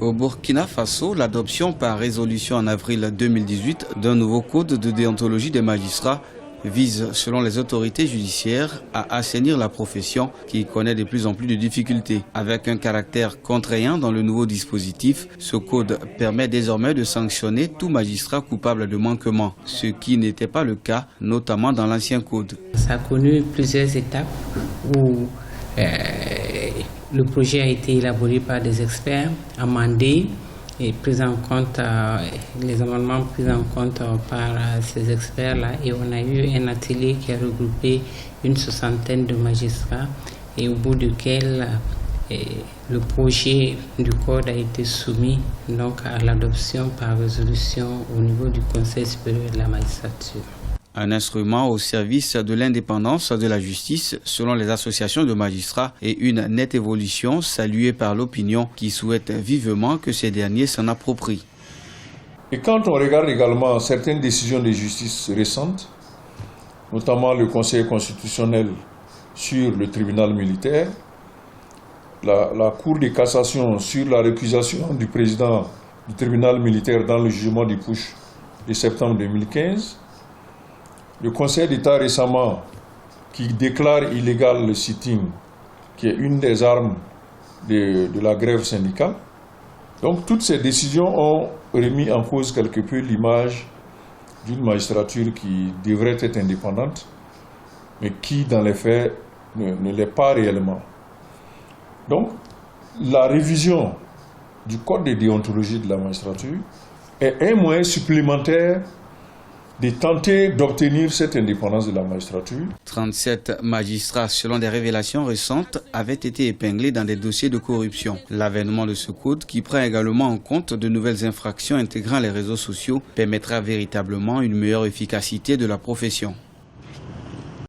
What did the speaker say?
Au Burkina Faso, l'adoption par résolution en avril 2018 d'un nouveau code de déontologie des magistrats vise, selon les autorités judiciaires, à assainir la profession qui connaît de plus en plus de difficultés. Avec un caractère contraignant dans le nouveau dispositif, ce code permet désormais de sanctionner tout magistrat coupable de manquement, ce qui n'était pas le cas, notamment dans l'ancien code. Ça a connu plusieurs étapes où le projet a été élaboré par des experts, amendé et pris en compte, les amendements pris en compte par ces experts-là. Et on a eu un atelier qui a regroupé une soixantaine de magistrats et au bout duquel le projet du code a été soumis donc, à l'adoption par résolution au niveau du Conseil supérieur de la magistrature. Un instrument au service de l'indépendance de la justice selon les associations de magistrats et une nette évolution saluée par l'opinion qui souhaite vivement que ces derniers s'en approprient. Et quand on regarde également certaines décisions de justice récentes, notamment le Conseil constitutionnel sur le tribunal militaire, la Cour de cassation sur la récusation du président du tribunal militaire dans le jugement du putsch de septembre 2015, le Conseil d'État récemment qui déclare illégal le sitting, qui est une des armes de la grève syndicale. Donc toutes ces décisions ont remis en cause quelque peu l'image d'une magistrature qui devrait être indépendante, mais qui dans les faits ne l'est pas réellement. Donc la révision du code de déontologie de la magistrature est un moyen supplémentaire de tenter d'obtenir cette indépendance de la magistrature. 37 magistrats, selon des révélations récentes, avaient été épinglés dans des dossiers de corruption. L'avènement de ce code, qui prend également en compte de nouvelles infractions intégrant les réseaux sociaux, permettra véritablement une meilleure efficacité de la profession.